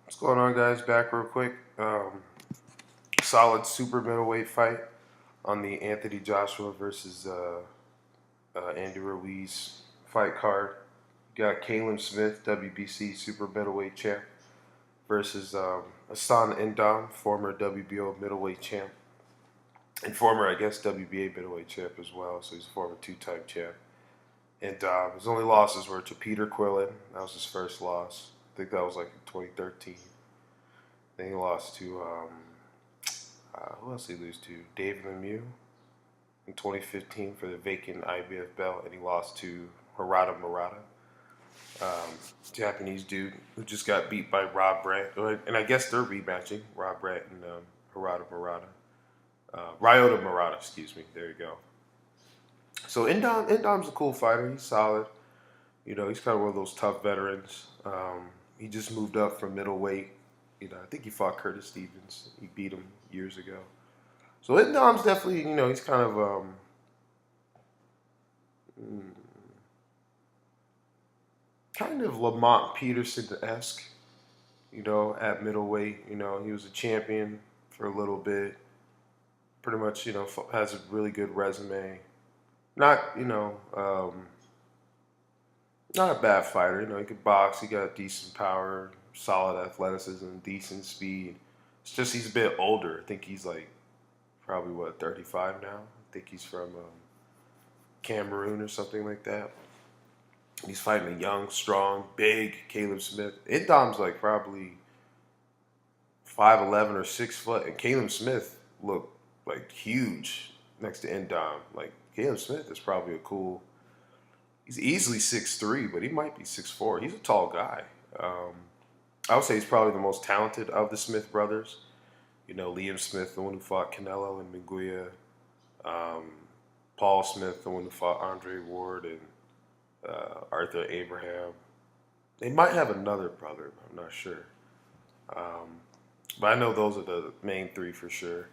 What's going on, guys? Back real quick. Solid super middleweight fight on the Anthony Joshua versus Andy Ruiz fight card. You got Caleb Smith, WBC super middleweight champ, versus Hassan Ndam, former WBO middleweight champ, and former, I guess, WBA middleweight champ as well. So he's a former two-time champ. And his only losses were to Peter Quillen. That was his first loss. I think that was like in 2013. Then he lost to who else did he lose to? Dave Lemieux in 2015 for the vacant IBF belt, and he lost to Harada Murata, Japanese dude who just got beat by Rob Brandt. And I guess they're rematching Rob Brandt and Harada Murata, Ryota Murata. Excuse me. There you go. So Indom's a cool fighter. He's solid. He's kind of one of those tough veterans. He just moved up from middleweight. I think he fought Curtis Stevens. He beat him years ago. So Indom's definitely, he's kind of mm, kind of Lamont Peterson-esque, at middleweight. He was a champion for a little bit. Pretty much, has a really good resume. Not, not a bad fighter. He could box. He got decent power, solid athleticism, decent speed. It's just he's a bit older. I think he's like probably 35 now. I think he's from Cameroon or something like that. He's fighting a young, strong, big Caleb Smith. Indom's like probably 5'11" or 6 foot, and Caleb Smith looked like huge next to Indom. Like Caleb Smith is probably a cool. He's easily 6'3", but he might be 6'4". He's a tall guy. I would say he's probably the most talented of the Smith brothers. Liam Smith, the one who fought Canelo and Miguel. Paul Smith, the one who fought Andre Ward and Arthur Abraham. They might have another brother. I'm not sure. But I know those are the main three for sure.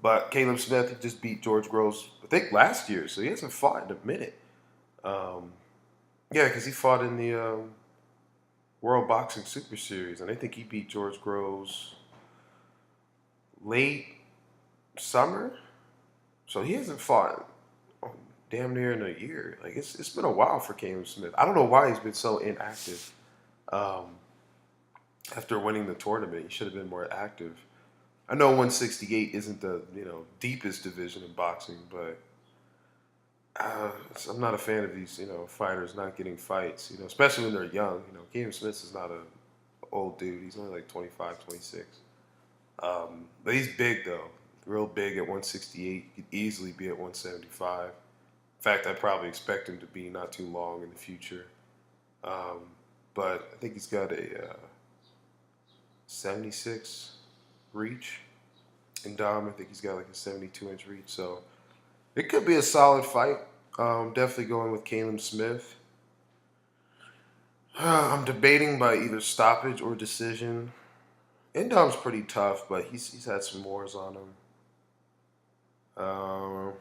But Caleb Smith, he just beat George Groves, I think, last year. So he hasn't fought in a minute. Yeah, because he fought in the World Boxing Super Series. And I think he beat George Groves late summer. So he hasn't fought damn near in a year. Like it's been a while for Caleb Smith. I don't know why he's been so inactive. Um, After winning the tournament, he should have been more active. I know 168 isn't the deepest division in boxing, but I'm not a fan of these fighters not getting fights. Especially when they're young. Caleb Smith is not a old dude. He's only like 25, 26. But he's big though, real big at 168. He could easily be at 175. In fact, I probably expect him to be not too long in the future. Um, but I think he's got a 76 reach. And Dom, I think he's got like a 72-inch reach. So it could be a solid fight. Definitely going with Caleb Smith. I'm debating by either stoppage or decision. Indom's pretty tough, but he's had some wars on him. Um,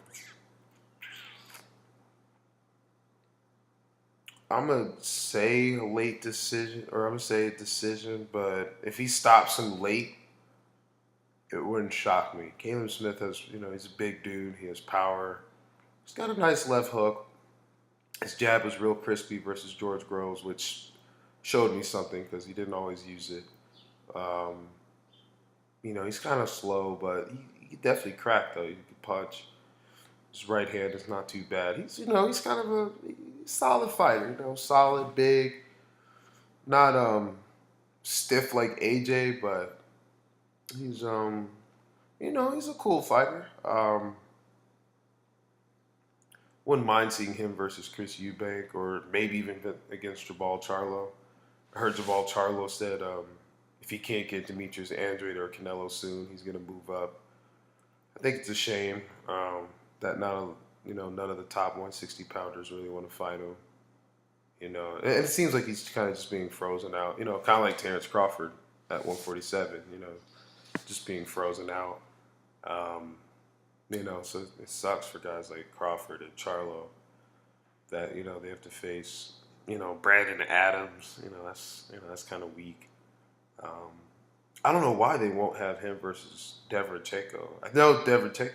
I'm gonna say a late decision, or I'm gonna say a decision. But if he stops him late, it wouldn't shock me. Caleb Smith has, he's a big dude. He has power. He's got a nice left hook. His jab was real crispy versus George Groves, which showed me something because he didn't always use it. Um, he's kind of slow, but he can definitely crack though. He can punch. His right hand is not too bad. He's kind of a solid fighter. Solid, big, not stiff like AJ, but he's he's a cool fighter. Wouldn't mind seeing him versus Chris Eubank or maybe even against Jabal Charlo. I heard Jabal Charlo said if he can't get Demetrius Andrade or Canelo soon, he's going to move up. I think it's a shame that none of the top 160 pounders really want to fight him. And it seems like he's kind of just being frozen out. Kind of like Terrence Crawford at 147. Just being frozen out. So it sucks for guys like Crawford and Charlo that they have to face Brandon Adams. That's kind of weak. Um, I don't know why they won't have him versus Derevchenko. I know Derevchenko.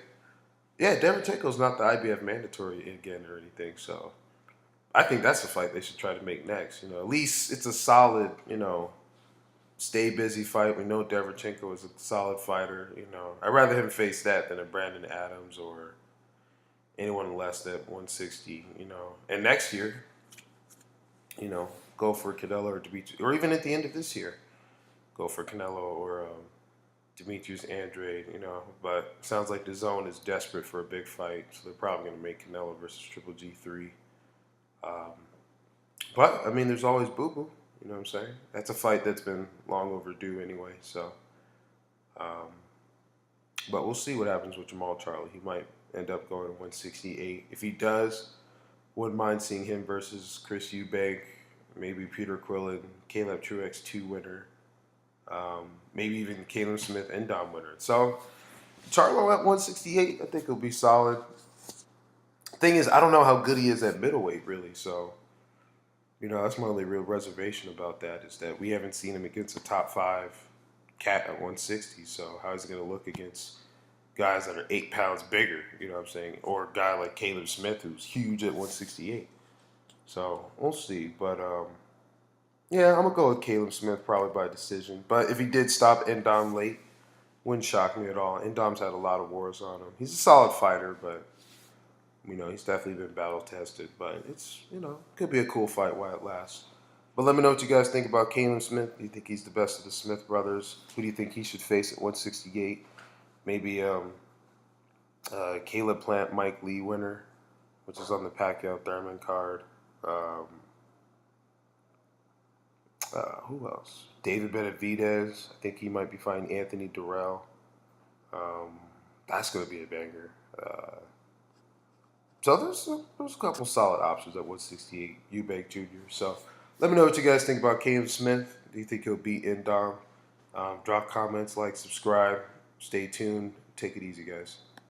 Yeah, Derevchenko's not the IBF mandatory again or anything, so I think that's the fight they should try to make next. At least it's a solid, stay busy fight. We know Derevchenko is a solid fighter. I'd rather him face that than a Brandon Adams or anyone less than 160. And next year, you know, go for Canelo or Demetrius, or even at the end of this year, go for Canelo or Demetrius Andrade. But it sounds like the zone is desperate for a big fight, so they're probably going to make Canelo versus Triple G3. Um, but I mean, there's always Boo Boo. You know what I'm saying? That's a fight that's been long overdue anyway. So, um, but we'll see what happens with Jamal Charlie. He might end up going to 168. If he does, wouldn't mind seeing him versus Chris Eubank, maybe Peter Quillen, Caleb Truex 2 winner, maybe even Caleb Smith and Dom winner. So Charlo at 168, I think he'll be solid. Thing is, I don't know how good he is at middleweight, really. So, that's my only real reservation about that is that we haven't seen him against a top 5 cat at 160. So how is he going to look against guys that are 8 pounds bigger? You know what I'm saying? Or a guy like Caleb Smith who's huge at 168. So we'll see. But yeah, I'm gonna go with Caleb Smith probably by decision. But if he did stop Endom late, wouldn't shock me at all. Endom's had a lot of wars on him. He's a solid fighter, but he's definitely been battle tested. But it's could be a cool fight while it lasts. But let me know what you guys think about Caleb Smith. Do you think he's the best of the Smith brothers? Who do you think he should face at 168? Maybe Caleb Plant, Mike Lee winner, which is on the Pacquiao Thurman card. Um, who else? David Benavidez. I think he might be fighting Anthony Durrell. Um, that's going to be a banger. So there's a couple solid options at 168. Eubank Jr. So let me know what you guys think about Caleb Smith. Do you think he'll beat Indom? Drop comments, like, subscribe. Stay tuned. Take it easy, guys.